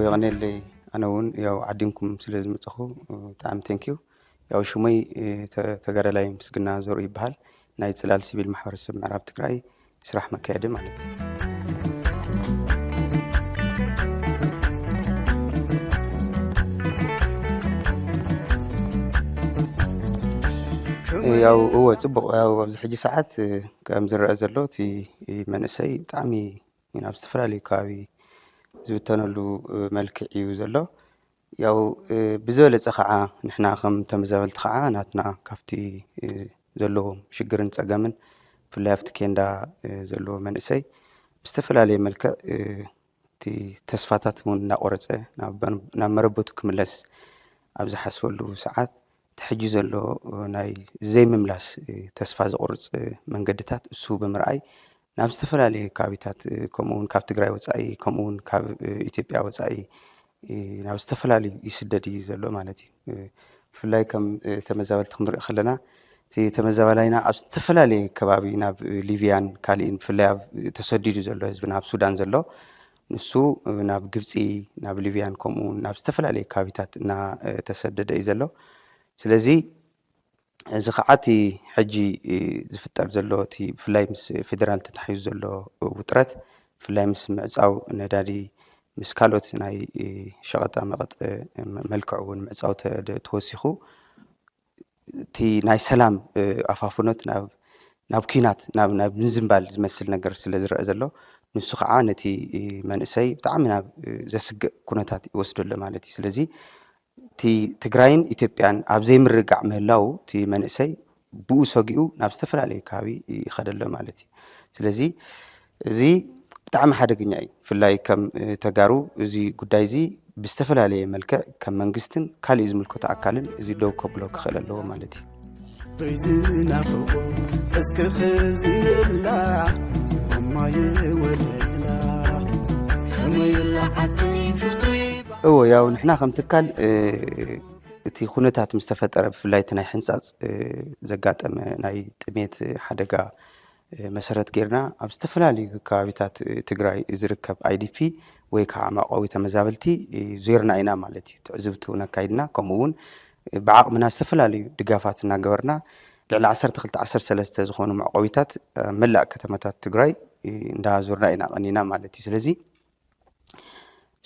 يغني لي أنا ون ياو عدينكم سلز متصخو تعم ثانك يو ياو شومي تجارة لاي مسجنا زور يبهال نايت سلال سبيل محور السب معراب تكراي يسرح مكادة مالت ياو هو تبغ ياو بزحجي ساعات كم زر أزلوتي منسي تعمي ينام سفر على كابي زبطانلو ملك يوزلو ياو بزول تخعا نحنا خم تمزابل تخعا ناتنا كافتي زلوهم شجرن تجمن في اللافت كيندا زلو منسي بستفل عليه ملك تي تصفاتات من نقرصه نمربوت كملس ابز حسولو ساعات تحجز له ناي زي مملاس تصفا زقرص منقدتات اسو بمرأي ناب استفلالي كابيتات كومون كاب تግራይ ወጻኢ كومون كاب ኢትዮጵያ ወጻኢ ናብ استفلالي ይስደድ ዘሎ ማለት እዩ ፍላይ ከም ተመዛበልቲ ክንርኢ ከለና እቲ ተመዛበላይና ኣብ استفلالي ከባቢ ናብ ሊቢያን ካሊን ፍላይ ኣብ ተሰዲዱ ዘሎ ህዝብ ናብ ሱዳን ዘሎ ንሱ ናብ ግብጺ ናብ ሊቢያን كومون ናብ استفلالي ካቢታት እና ተሰደደ እዩ ዘሎ ስለዚ እዚ ኸዓቲ ሕጂ ዝፍጠር ዘሎ እቲ ፍላይ ምስ ፌደራል ተታሒዙ ዘሎ ውጥረት ፍላይ ምስ ምዕጻው ነዳዲ ምስ ካልኦት ናይ ሸቐጣ መቐጥ መልክዕ እውን ምዕጻው ተወሲኹ እቲ ናይ ሰላም ኣፋፍኖት ናብ ኩናት ናብ ምዝምባል ዝመስል ነገር ስለ ዝረአ ዘሎ ንሱ ከዓ ነቲ መንእሰይ ብጣዕሚ ናብ ዘስግእ ኩነታት ይወስደሎ ማለት እዩ ስለዚ ቲ ትግራይን ኢትዮጵያን ኣብ ዘይምርጋዕ ምህላው ቲ መንእሰይ ብኡ ሰጊኡ ናብ ዝተፈላለዩ ከባቢ ይኸደሎ ማለት እዩ ስለዚ እዚ ብጣዕሚ ሓደገኛ እዩ ፍላይ ከም ተጋሩ እዚ ጉዳይ እዚ ብዝተፈላለየ መልክዕ ከም መንግስትን ካልእ ዝምልከቶ ኣካልን እዚ ደው ከብሎ ክኽእል ኣለዎ ማለት እዩ በይዝናፈቆ እስከ ኸዚንላ ማየ ወለላ ከመይላ ዓዲ ፍቅሪ هو ያው ንሕና ከም ትካል እቲ ኩነታት ምስ ተፈጠረ ብፍላይ እቲ ናይ ሕንጻጽ ዘጋጠመ ናይ ጥሜት ሓደጋ መሰረት ጌርና ኣብ ዝተፈላለዩ ከባቢታት ትግራይ ዝርከብ IDP ወይ ከዓ ማዕቆዊ ተመዛበልቲ ዜርና ኢና ማለት እዩ ትዕዝብቱ ነካይድና ከምኡውን ብዓቕምና ዝተፈላለዩ ድጋፋት እናገበርና ልዕሊ 12-13 ዝኾኑ ማዕቆዊታት መላእ ከተማታት ትግራይ እንዳዞርና ኢና ቀኒና ማለት እዩ ስለዚ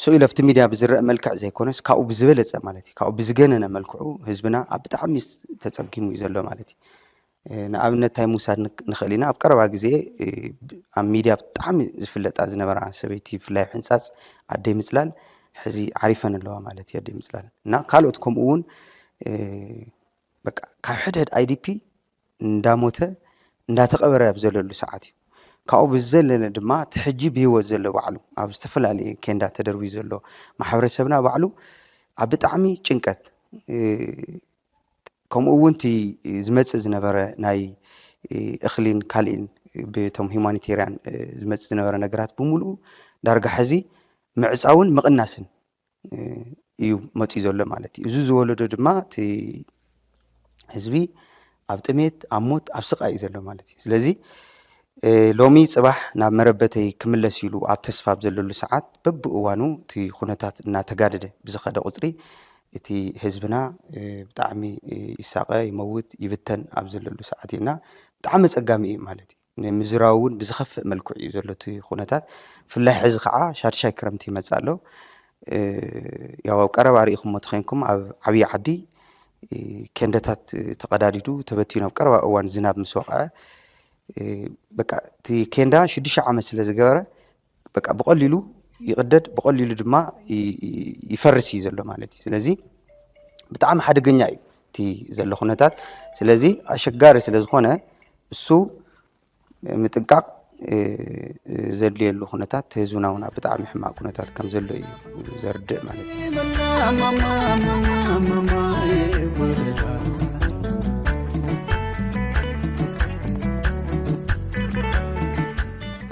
سو إلى في الميديا بزرق ملكع زي كونس كأو بزبلة مالتي كأو بزجننا ملكعو حزبنا بتعميس تتقيمو يزلوا مالتي نعمنا تاي موسى نخلينا بقرب عجزي عم ميديا بتعمي زفلت عزنا برا سبيتي في لاي حنساس عدي مثلال حزي عارفنا اللي هو مالتي عدي مثلال نا قالوا تكم أون بق كحدد IDP نداموته نداتقبر بزلوا ساعاتي كأو بالزلة دما تحجي بهو زلة بعلو أو استفلالي كندا تدروي زلة محاورة سبنا بعلو عبت عمي جنكت كم أونتي زمت زنبرة ناي إخلين كالين بتم هيمانيتيريان زمت زنبرة نجارات بملو درجة حزي معزاون مقناسن يو متي زلة مالتي زوز ولد دما تي حزبي عبتميت عموت أبسق أي زلة مالتي لذي لومي صباح ناب مربتي كملس يلو عب تسفاب زللو ساعات ببقوانو تي خونتات نا تقادده بزخده قطري تي حزبنا بتعمي يساقه يموت يبتن عب زللو ساعاتينا بتعمي صقامي مالتي مزراون بزخف ملكو يزلو تي خونتات فلاي حز خعا شارشاي كرمتي مزالو ياو قرب اريخم متخينكم عبي عدي كندتات تقداديدو تبتينو قرب اوان زناب مسوقه بقى تي كندا شديش عمل لزجارة بقى بقوليلو يقدد بقوليلو دما يفرسي زلو مالتي سلازي بتعم حد جنياي تي زلو خناتات سلازي أشجار سلازخونة السو متنقع زلي اللو خناتات تهزونا ونا بتعم حما خناتات كم زلو زرد مالتي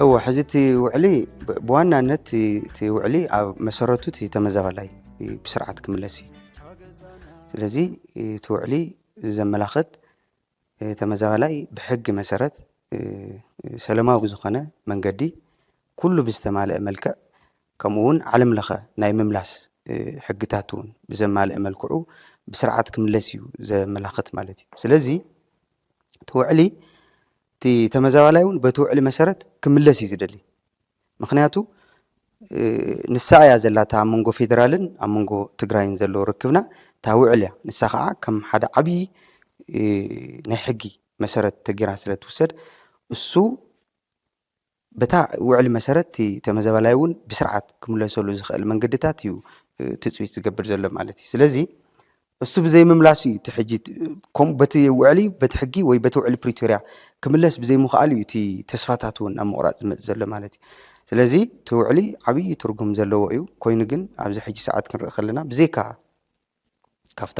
هو حزتي وعلي بوانا نت تي وعلي أو مسارته تي تمزبلاي بسرعة كملسي لذي توعلي زملاخت تمزبلاي بحق مسارات سلامة وزخنة من قدي كله بيستعمل ملكة ከምኡውን ዓለም ለኸ ናይ ምምላስ ሕግታት እውን ብዘማልአ መልክዑ ብስርዓት ክምለስ እዩ ዘመላኽት ማለት እዩ ስለዚ ተውዕሊ እቲ ተመዛባላይ እውን በቲ ውዕሊ መሰረት ክምለስ እዩ ዝደሊ ምክንያቱ ንሳ እያ ዘላታ ኣብ መንጎ ፌደራልን ኣብ መንጎ ትግራይን ዘሎ ርክብና እታ ውዕል እያ ንሳ ከዓ ከም ሓደ ዓብዪ ናይ ሕጊ መሰረት ተጊራ ስለ ትውሰድ እሱ በታ ውዕሊ መሰረት እቲ ተመዛባላይ እውን ብስርዓት ክምለሰሉ ዝኽእል መንገድታት እዩ ትፅቢት ዝገብር ዘሎ ማለት እዩ ስለዚ እሱ ብዘይ ምምላስ እዩ እቲ ሕጂ በቲ ውዕሊ በቲ ሕጊ ወይ በቲ ውዕሊ ፕሪቶሪያ ክምለስ ብዘይ ምኽኣል እዩ እቲ ተስፋታት እውን ኣብ ምቑራፅ ዝመፅእ ዘሎ ማለት እዩ ስለዚ እቲ ውዕሊ ዓብዪ ትርጉም ዘለዎ እዩ ኮይኑ ግን ኣብዚ ሕጂ ሰዓት ክንርኢ ከለና ብዘይካ ካብታ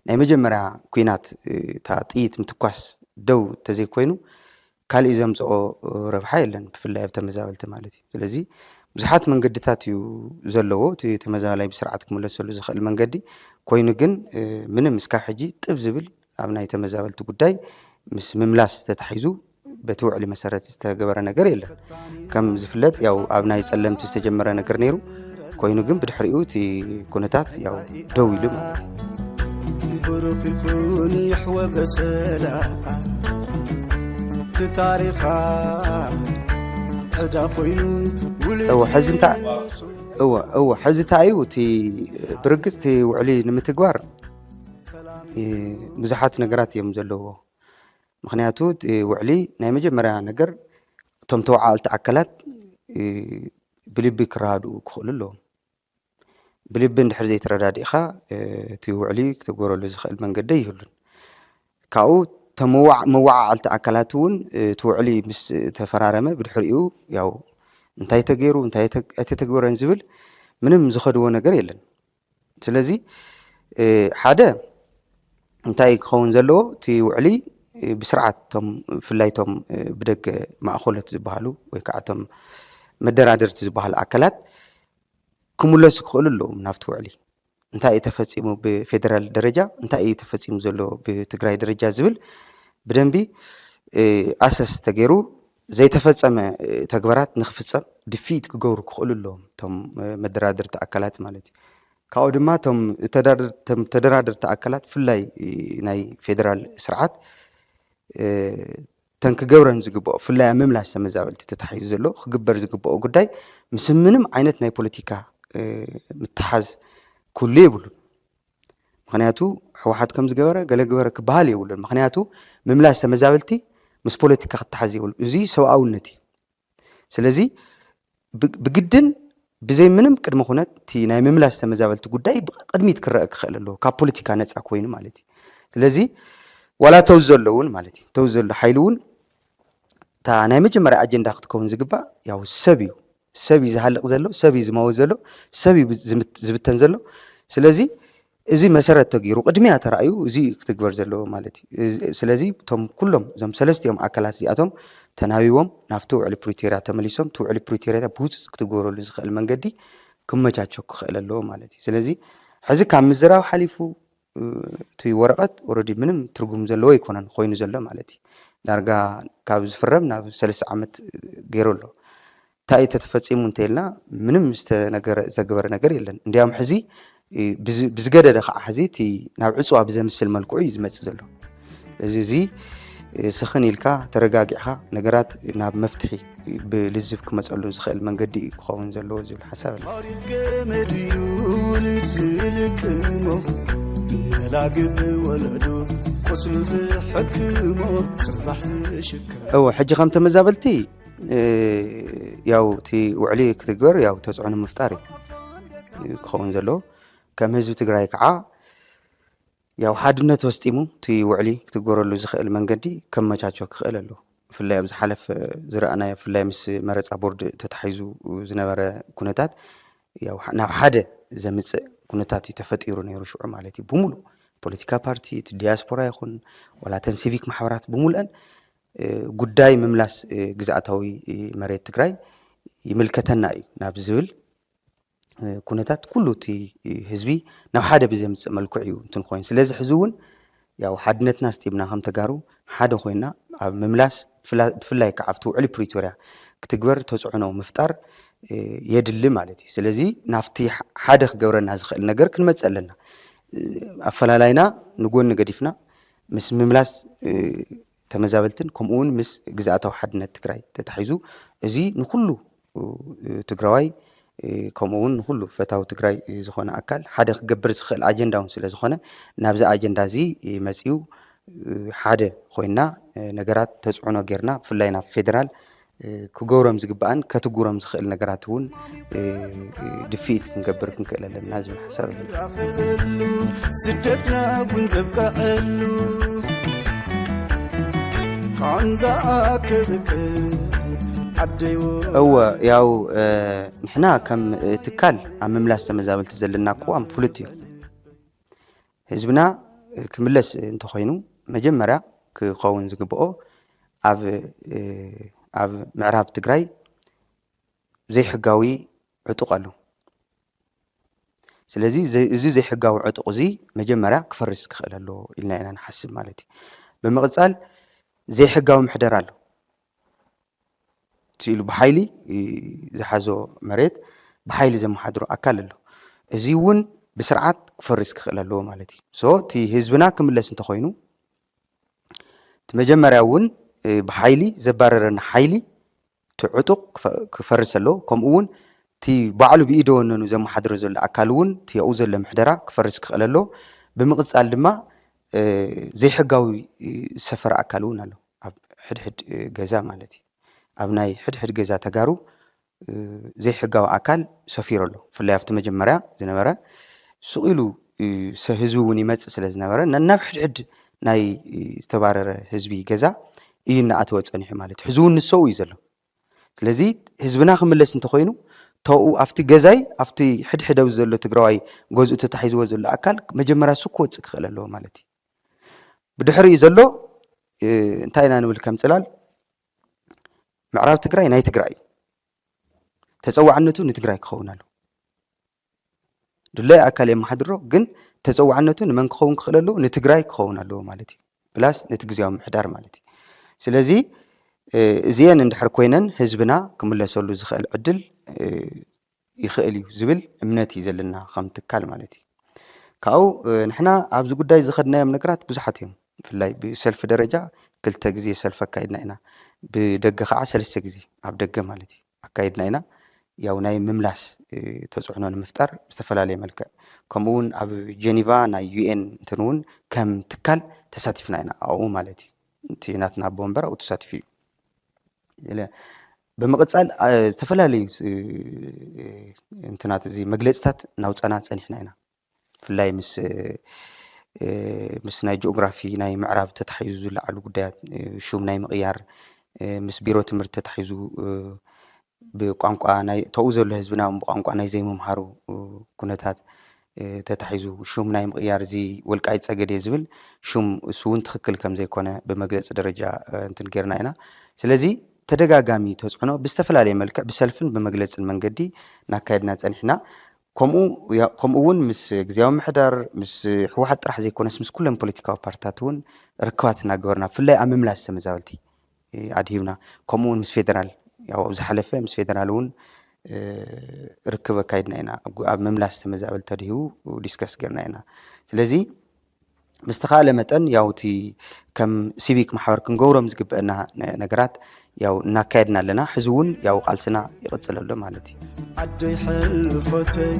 ናይ መጀመርያ ኩናት እታ ጥይት ምትኳስ ደው ተዘይኮይኑ ካልእ ዘምፅኦ ረብሓ የለን ብፍላይ ኣብ ተመዛበልቲ ማለት እዩ ስለዚ ብዙሓት መንገድታት እዩ ዘለዎ እቲ ተመዛባላይ ብስርዓት ክምለሰሉ ዝኽእል መንገዲ ኮይኑ ግን ምንም እስካብ ሕጂ ጥብ ዝብል ኣብ ናይ ተመዛበልቲ ጉዳይ ምስ ምምላስ ተታሒዙ በቲ ውዕሊ መሰረት ዝተገበረ ነገር የለን ከም ዝፍለጥ ያው ኣብ ናይ ጸለምቲ ዝተጀመረ ነገር ነይሩ ኮይኑ ግን ብድሕሪኡ እቲ ኩነታት ያው ደው ኢሉ ማለት እዩ ብሩኽ ይኹን ይሕወ በሰላም ታሪኻ ዕዳ ኮይኑ ሕዚ እንታይ እዩ እቲ ብርግፅ እቲ ውዕሊ ንምትግባር ብዙሓት ነገራት እዮም ዘለዎ ምክንያቱ ውዕሊ ናይ መጀመርያ ነገር እቶም ተወዓልቲ ኣካላት ብልቢ ክረዳድኡ ክኽእሉ ኣለዎም ብልቢ እንድሕር ዘይተረዳዲእኻ እቲ ውዕሊ ክትግበረሉ ዝኽእል መንገዲ ይህሉን ካብኡ እቶም መዋዓዓልቲ ኣካላት እውን እቲ ውዕሊ ምስ ተፈራረመ ብድሕሪኡ ያው እንታይ ተገይሩ እንታይ ኣይተተግበረን ዝብል ምንም ዝኸድዎ ነገር የለን ስለዚ ሓደ እንታይ ክኸውን ዘለዎ እቲ ውዕሊ ብስርዓት እቶም ብፍላይ እቶም ብደገ ማእኸሎት ዝበሃሉ ወይ ከዓ እቶም መደራደርቲ ዝበሃሉ ኣካላት ክምለሱ ክኽእሉ ኣለዎም ናብቲ ውዕሊ እንታይ እዩ ተፈፂሙ ብፌደራል ደረጃ እንታይ እዩ ተፈፂሙ ዘሎ ብትግራይ ደረጃ ዝብል ብደንቢ ኣሰስ ተገይሩ ዘይተፈፀመ ተግባራት ንኽፍፀም ድፊት ክገብሩ ክኽእሉ ኣለዎም እቶም መደራደርቲ ኣካላት ማለት እዩ ካብኡ ድማ እቶም ተደራደርቲ ኣካላት ብፍላይ ናይ ፌደራል ስርዓት ተንክገብረን ዝግብኦ ብፍላይ ኣብ ምምላስ ተመዛበልቲ ተታሒዙ ዘሎ ክግበር ዝግብኦ ጉዳይ ምስ ምንም ዓይነት ናይ ፖለቲካ ምትሓዝ ኩሉ የብሉን ምክንያቱ ሕወሓት ከም ዝገበረ ገለ ግበረ ክበሃል የብሉን ምክንያቱ ምምላስ ተመዛበልቲ ምስ ፖለቲካ ክትሓዝ የብሉ እዚ ሰብኣውነት እዩ ስለዚ ብግድን ብዘይ ምንም ቅድመ ኩነት እቲ ናይ ምምላስ ተመዛበልቲ ጉዳይ ብቅድሚት ክረአ ክኽእል ኣለዎ ካብ ፖለቲካ ነፃ ኮይኑ ማለት እዩ ስለዚ ዋላ ተውዝ ዘሎ እውን ማለት እዩ ተውዝ ዘሎ ሓይሉ እውን እታ ናይ መጀመርያ ኣጀንዳ ክትከውን ዝግባእ ያው ሰብ እዩ ዝሃልቕ ዘሎ ሰብ እዩ ዝመውት ዘሎ ሰብ እዩ ዝብተን ዘሎ ስለዚ እዚ መሰረት ተገይሩ ቅድሚያ ተራእዩ እዚ ክትግበር ዘለዎ ማለት እዩ ስለዚ እቶም ኩሎም እዞም ሰለስቲኦም ኣካላት እዚኣቶም ተናቢቦም ናብቲ ውዕሊ ፕሪቶሪያ ተመሊሶም እቲ ውዕሊ ፕሪቶሪያ ብውፅፅ ክትግበረሉ ዝኽእል መንገዲ ክመቻቸ ክኽእል ኣለዎ ማለት እዩ ስለዚ ሕዚ ካብ ምዝራብ ሓሊፉ እቲ ወረቐት ኦልሬዲ ምንም ትርጉም ዘለዎ ኣይኮነን ኮይኑ ዘሎ ማለት እዩ ዳርጋ ካብ ዝፍረም ናብ 3 ዓመት ገይሩ ኣሎ እንታይ እዩ ተፈፂሙ እንተኢልና ምንም ዝተገበረ ነገር የለን እንዲያውም ሕዚ ብዝገደደ ከዓ ሕዚ እቲ ናብ ዕፅዋ ብዘምስል መልክዑ እዩ ዝመፅእ ዘሎ እዚ ስኽን ኢልካ ተረጋጊዕካ ነገራት ናብ መፍትሒ ብልዝብ ክመፀሉ ዝኽእል መንገዲ ክኸውን ዘለዎ ዝብል ሓሳብ ኣለ ሕጂ ከም ተመዛበልቲ ያው እቲ ውዕሊ ክትግበር ያው ተፅዕኖ ምፍጣር እዩ ክኸውን ዘለዎ ከም ህዝቢ ትግራይ ከዓ ያው ሓድነት ወስጢሙ እቲ ውዕሊ ክትግበረሉ ዝኽእል መንገዲ ከመቻቸ ክኽእል ኣለዎ ብፍላይ ኣብ ዝሓለፈ ዝረኣናዮ ብፍላይ ምስ መረፃ ቦርድ ተታሒዙ ዝነበረ ኩነታት ያው ናብ ሓደ ዘምፅእ ኩነታት እዩ ተፈጢሩ ነይሩ ሽዑ ማለት እዩ ብሙሉእ ፖለቲካ ፓርቲ እቲ ዲያስፖራ ይኹን ወላተን ሲቪክ ማሕበራት ብሙሉአን ጉዳይ ምምላስ ግዝኣታዊ መሬት ትግራይ ይምልከተና እዩ ናብ ዝብል ኩነታት ኩሉ እቲ ህዝቢ ናብ ሓደ ብዘምፅእ መልክዕ እዩ እንትን ኮይኑ ስለዚ ሕዚ እውን ያው ሓድነትና ስጢምና ከም ተጋሩ ሓደ ኮይና ኣብ ምምላስ ብፍላይ ከዓ ኣብቲ ውዕሊ ፕሪቶሪያ ክትግበር ተፅዕኖ ምፍጣር የድል ማለት እዩ ስለዚ ናፍቲ ሓደ ክገብረና ዝኽእል ነገር ክንመጽእ ኣለና ኣፈላላይና ንጎኒ ገዲፍና ምስ ምምላስ ተመዛበልትን ከምኡውን ምስ ግዝኣታዊ ሓድነት ትግራይ ተታሒዙ እዚ ንኩሉ ትግራዋይ ከምኡውን ንኩሉ ፈታዊ ትግራይ ዝኾነ ኣካል ሓደ ክገብር ዝኽእል ኣጀንዳ እውን ስለ ዝኾነ ናብዚ ኣጀንዳ እዚ መጺኡ ሓደ ኮይና ነገራት ተጽዕኖ ጌርና ብፍላይ ናብ ፌደራል ክገብሮም ዝግባአን ከትጉሮም ዝኽእል ነገራት እውን ድፊት ክንገብር ክንክእል ኣለና ዝብል ሓሳብ ስደትና ቡን ዘብቃዕሉ ቃንዛ ክብክ እወ ያው ንሕና ከም ትካል ኣብ ምምላስ ተመዛበልቲ ዘለና ቁዋም ፍሉጥ እዩ ህዝብና ክምለስ እንተኾይኑ መጀመርያ ክኸውን ዝግብኦ ኣብ ምዕራብ ትግራይ ዘይሕጋዊ ዕጡቕ ኣሎ ስለዚ እዚ ዘይሕጋዊ ዕጡቕ እዚ መጀመርያ ክፈርስ ክኽእል ኣለዎ ኢልና ኢና ንሓስብ ማለት እዩ ብምቕጻል ዘይሕጋዊ ምሕደር ኣሎ ሲሉ ብሓይሊ ዝሓዞ መሬት ብሓይሊ ዘመሓድሮ ኣካል ኣሎ እዚ እውን ብስርዓት ክፈርስ ክኽእል ኣለዎ ማለት እዩ ሶ እቲ ህዝብና ክምለስ እንተኾይኑ እቲ መጀመርያ እውን ብሓይሊ ዘባረረና ሓይሊ ትዕጡቕ ክፈርስ ኣለዎ ከምኡ እውን እቲ ባዕሉ ብኢዶ ወነኑ ዘመሓድሮ ዘሎ ኣካል እውን እቲ ኣብኡ ዘሎ ምሕደራ ክፈርስ ክኽእል ኣለዎ ብምቕጻል ድማ ዘይሕጋዊ ዝሰፈረ ኣካል እውን ኣሎ ኣብ ሕድሕድ ገዛ ማለት እዩ ኣብ ናይ ሕድሕድ ገዛ ተጋሩ ዘይሕጋዊ ኣካል ሰፊሩ ኣሎ ብፍላይ ኣብቲ መጀመርያ ዝነበረ ስቑኢሉ ህዝቢ እውን ይመጽእ ስለ ዝነበረ ናብ ሕድሕድ ናይ ዝተባረረ ህዝቢ ገዛ እዩ እናኣተወ ጸኒሑ ማለት እዩ ሕዚ እውን ንሰው እዩ ዘሎ ስለዚ ህዝብና ክምለስ እንተኾይኑ ተውኡ ኣብቲ ገዛይ ኣብቲ ሕድሕደው ዘሎ ትግራዋይ ገዝኡ ተታሒዝዎ ዘሎ ኣካል መጀመርያ እሱ ክወፅእ ክኽእል ኣለዎ ማለት እዩ ብድሕሪኡ ዘሎ እንታይ ኢና ንብል ከም ጽላል ምዕራብ ትግራይ ናይ ትግራይ እዩ ተጸዋዕነቱ ንትግራይ ክኸውን ኣለዎ ድላይ ኣካል የመሓድሮ ግን ተጸዋዕነቱ ንመን ክኸውን ክኽእል ኣለዎ ንትግራይ ክኸውን ኣለዎ ማለት እዩ ፕላስ ነቲ ግዝያዊ ምሕዳር ማለት እዩ ስለዚ እዚአን እንድሕር ኮይነን ህዝብና ክምለሰሉ ዝኽእል ዕድል ይኽእል እዩ ዝብል እምነት እዩ ዘለና ከም ትካል ማለት እዩ ካብኡ ንሕና ኣብዚ ጉዳይ ዝኸድናዮም ነገራት ብዙሓት እዮም ብፍላይ ብሰልፊ ደረጃ 2 ግዜ ሰልፊ ኣካይድና ኢና ብደገ ከዓ 3 ግዜ ኣብ ደገ ማለት እዩ ኣካይድና ኢና ያው ናይ ምምላስ ተጽዕኖ ንምፍጣር ዝተፈላለየ መልክዕ ከምኡውን ኣብ ጀኒቫ ናይ ዩኤን እንትን እውን ከም ትካል ተሳቲፍና ኢና ኣብኡ ማለት እዩ እቲ ናትና ቦምበር ኣብኡ ተሳቲፉ እዩ ብምቕጻል ዝተፈላለዩ እንትናት እዚ መግለጽታት ናውፃና ጸኒሕና ኢና ብፍላይ ምስ ናይ ጂኦግራፊ ናይ ምዕራብ ተታሒዙ ዝለዓሉ ጉዳያት ሹም ናይ ምቕያር ምስ ቢሮ ትምህርቲ ተታሒዙ ብቋንቋ ናይ ተው ዘሎ ህዝብና ብቋንቋ ናይ ዘይምምሃሩ ኩነታት ተታሒዙ ሹም ናይ ምቕያር እዚ ወልቃይት ጸገዴ ዝብል ሹም እሱ እውን ትኽክል ከም ዘይኮነ ብምግለጽ ደረጃ እንትን ጌርና ኢና ስለዚ ተደጋጋሚ ተጽዕኖ ብዝተፈላለየ መልክዕ ብሰልፍን ብምግለጽን መንገዲ ናካየድና ጸኒሕና ከምኡ እውን ምስ ግዝያዊ ምሕዳር ምስ ሕወሓት ጥራሕ ዘይኮነስ ምስ ኩሎም ፖለቲካዊ ፓርቲታት እውን ርክባት እናገበርና ብፍላይ ኣብ ምምላስ ተመዛበልቲ ኣድሂብና ከምኡ እውን ምስ ፌደራል ያው ኣብ ዝሓለፈ ምስ ፌደራል እውን ርክብ ኣካይድና ኢና ኣብ ምምላስ ተመዛበልቲ ኣድሂቡ ዲስከስ ጌርና ኢና ስለዚ ምስተኻለ መጠን ያው እቲ ከም ሲቪክ ማሕበር ክንገብሮም ዝግብአና ነገራት ያው እናካየድና ኣለና ሕዚ እውን ያው ቃልስና ይቕጽል ኣሎ ማለት እዩ ዓደይ ሕልፎተይ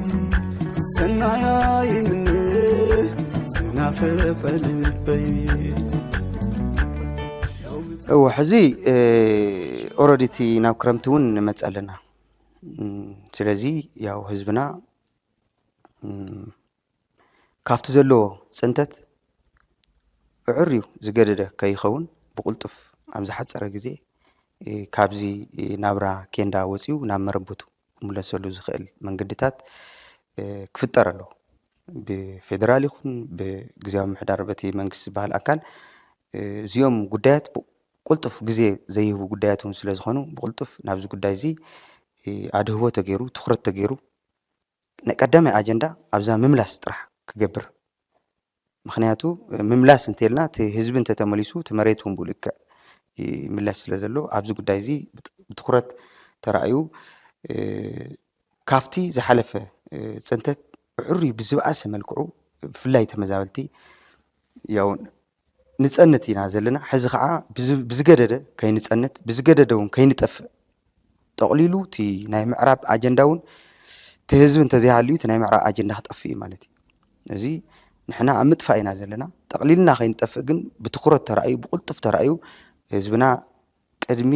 ሰናይ ምን ዝናፍቕ ልበይ ሕዚ ኦልሬዲ ናብ ክረምቲ እውን ንመጽእ ኣለና ስለዚ ያው ህዝብና ካብቲ ዘለዎ ጽንተት ዕርዩ ዝገደደ ከይኸውን ብቁልጡፍ ኣብ ዝሓፀረ ግዜ ካብዚ ናብራ ኬንዳ ወፂኡ ናብ መረበቱ ክምለሰሉ ዝኽእል መንገድታት ክፍጠር ኣለዎ ብፌደራል ይኹን ብግዝያዊ ምሕዳር በቲ መንግስቲ ዝበሃል ኣካል እዚኦም ጉዳያት ቁልጡፍ ግዜ ዘይህቡ ጉዳያት እውን ስለ ዝኾኑ ብቁልጡፍ ናብዚ ጉዳይ እዚ ኣድህቦ ተገይሩ ትኩረት ተገይሩ ቀዳማይ ኣጀንዳ ኣብዛ ምምላስ ጥራሕ ክገብር ምክንያቱ ምምላስ እንተልና እቲ ህዝቢ እንተተመሊሱ እቲ መሬት እውን ብልክዕ ይምለስ ስለ ዘሎ ኣብዚ ጉዳይ እዚ ብትኩረት ተራእዩ ካፍቲ ዝሓለፈ ፅንተት ዕሩይ ብዝበኣሰ መልክዑ ብፍላይ ተመዛበልቲ ያው ንፀነት ኢና ዘለና ሕዚ ከዓ ብዝገደደ ከይንፀነት ብዝገደደ እውን ከይንጠፍእ ጠቕሊሉ እቲ ናይ ምዕራብ ኣጀንዳ እውን እቲ ህዝቢ እንተዘይሃልዩ እቲ ናይ ምዕራብ ኣጀንዳ ክጠፍእ እዩ ማለት እዩ እዚ ንሕና ኣብ ምጥፋእ ኢና ዘለና ጠቕሊልና ከይንጠፍእ ግን ብትኩረት ተራእዩ ብቁልጡፍ ተራእዩ ህዝብና ቅድሚ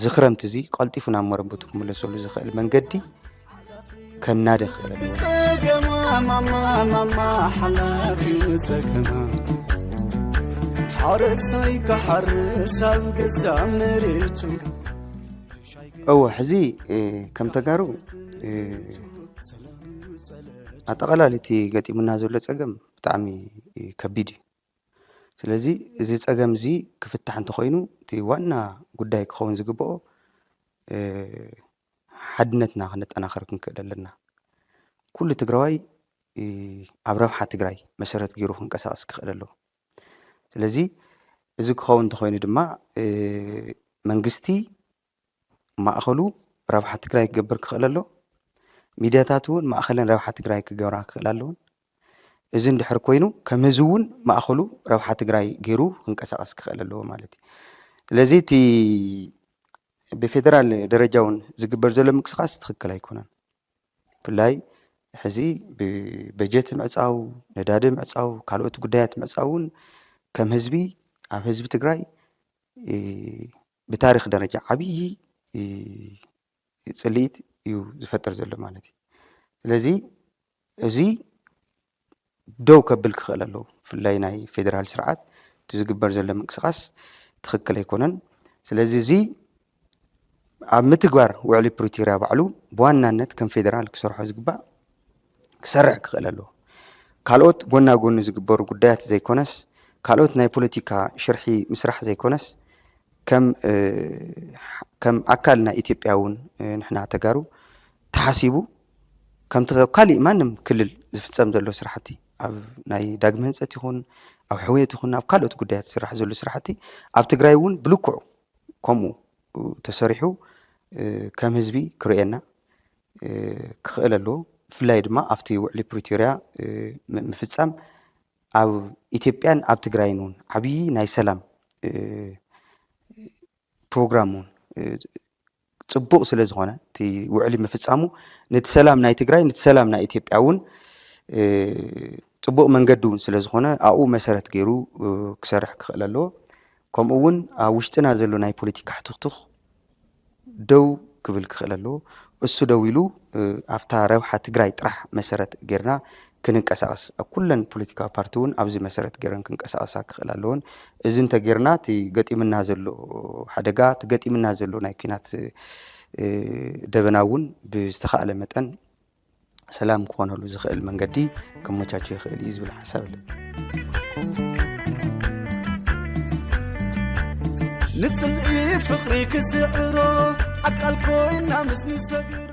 ዝኽረምቲ እዚ ቀልጢፉ ናብ መረበቱ ክምለሰሉ ዝኽእል መንገዲ ከናድኽ ሓረሳይ ክሓርስ ኣብ ገዛ መሬቱ ሕዚ ከም ተጋሩ ኣጠቓላሊ እቲ ገጢሙና ዘሎ ፀገም ብጣዕሚ ከቢድ እዩ ስለዚ እዚ ፀገም እዚ ክፍታሕ እንተኮይኑ እቲ ዋና ጉዳይ ክኸውን ዝግብኦ ሓድነትና ክነጠናኸር ክንክእል ኣለና ኩሉ ትግራዋይ ኣብ ረብሓ ትግራይ መሰረት ገይሩ ክንቀሳቀስ ክኽእል ኣለዎ ስለዚ እዚ ክኸውን እንተኮይኑ ድማ መንግስቲ ማእኸሉ ረብሓ ትግራይ ክገብር ክኽእል ኣሎ ሚድያታት እውን ማእኸለን ረብሓ ትግራይ ክገብራ ክኽእል ኣለዎን እዚ እንድሕር ኮይኑ ከም ህዝቢ እውን ማእኸሉ ረብሓ ትግራይ ገይሩ ክንቀሳቀስ ክኽእል ኣለዎ ማለት እዩ ስለዚ እቲ ብፌደራል ደረጃ እውን ዝግበር ዘሎ ምንቅስቃስ ትክክል ኣይኮነን ብፍላይ ሕዚ ብበጀት ምዕፃው ነዳዲ ምዕፃው ካልኦት ጉዳያት ምዕፃው እውን ከም ህዝቢ ኣብ ህዝቢ ትግራይ ብታሪክ ደረጃ ዓብይ ፅልኢት እዩ ዝፈጥር ዘሎ ማለት እዩ ስለዚ እዚ ደው ከብል ክኽእል ኣለዎ ብፍላይ ናይ ፌደራል ስርዓት እቲ ዝግበር ዘሎ ምንቅስቃስ ትክክል ኣይኮነን ስለዚ እዚ ኣብ ምትግባር ውዕሊ ፕሪቶርያ ባዕሉ ብዋናነት ከም ፌደራል ክሰርሖ ዝግባእ ክሰርሕ ክኽእል ኣለዎ ካልኦት ጎና ጎኒ ዝግበሩ ጉዳያት ዘይኮነስ ካልኦት ናይ ፖለቲካ ሽርሒ ምስራሕ ዘይኮነስ ከም ኣካል ናይ ኢትዮጵያ እውን ንሕና ተጋሩ ተሓሲቡ ከምቲ ካሊእ ማንም ክልል ዝፍፀም ዘሎ ስራሕቲ ኣብ ናይ ዳግመ ህንፀት ይኹን ኣብ ሕውየት ይኹን ኣብ ካልኦት ጉዳያት ዝስራሕ ዘሎ ስራሕቲ ኣብ ትግራይ እውን ብልክዑ ከምኡ ተሰሪሑ ከም ህዝቢ ክርኤና ክኽእል ኣለዎ ብፍላይ ድማ ኣብቲ ውዕሊ ፕሪቶርያ ምፍፃም ኣብ ኢትዮጵያን ኣብ ትግራይን እውን ዓብይ ናይ ሰላም ፕሮግራም እውን ፅቡቅ ስለ ዝኾነ እቲ ውዕሊ ምፍፃሙ ነቲ ሰላም ናይ ትግራይ ነቲ ሰላም ናይ ኢትዮጵያ እውን ፅቡቅ መንገዲ እውን ስለ ዝኾነ ኣብኡ መሰረት ገይሩ ክሰርሕ ክኽእል ኣለዎ ከምኡ እውን ኣብ ውሽጥና ዘሎ ናይ ፖለቲካ ሕትኽትኽ ደው ክብል ክኽእል ኣለዎ እሱ ደው ኢሉ ኣብታ ረብሓ ትግራይ ጥራሕ መሰረት ጌርና ክንንቀሳቀስ ኣብ ኩለን ፖለቲካዊ ፓርቲ እውን ኣብዚ መሰረት ገይረን ክንቀሳቀሳ ክኽእል ኣለዎን እዚ እንተጌርና እቲ ገጢምና ዘሎ ሓደጋ እቲ ገጢምና ዘሎ ናይ ኩናት ደበና እውን ብዝተኻእለ መጠን ሰላም ክኾነሉ ዝኽእል መንገዲ ክመቻቸ ይኽእል እዩ ዝብል ሓሳብ ኣለኒ ንፅልኢ ፍቕሪ ክስዕሮ ኣቃል ኮይና ምስ ንሰግሮ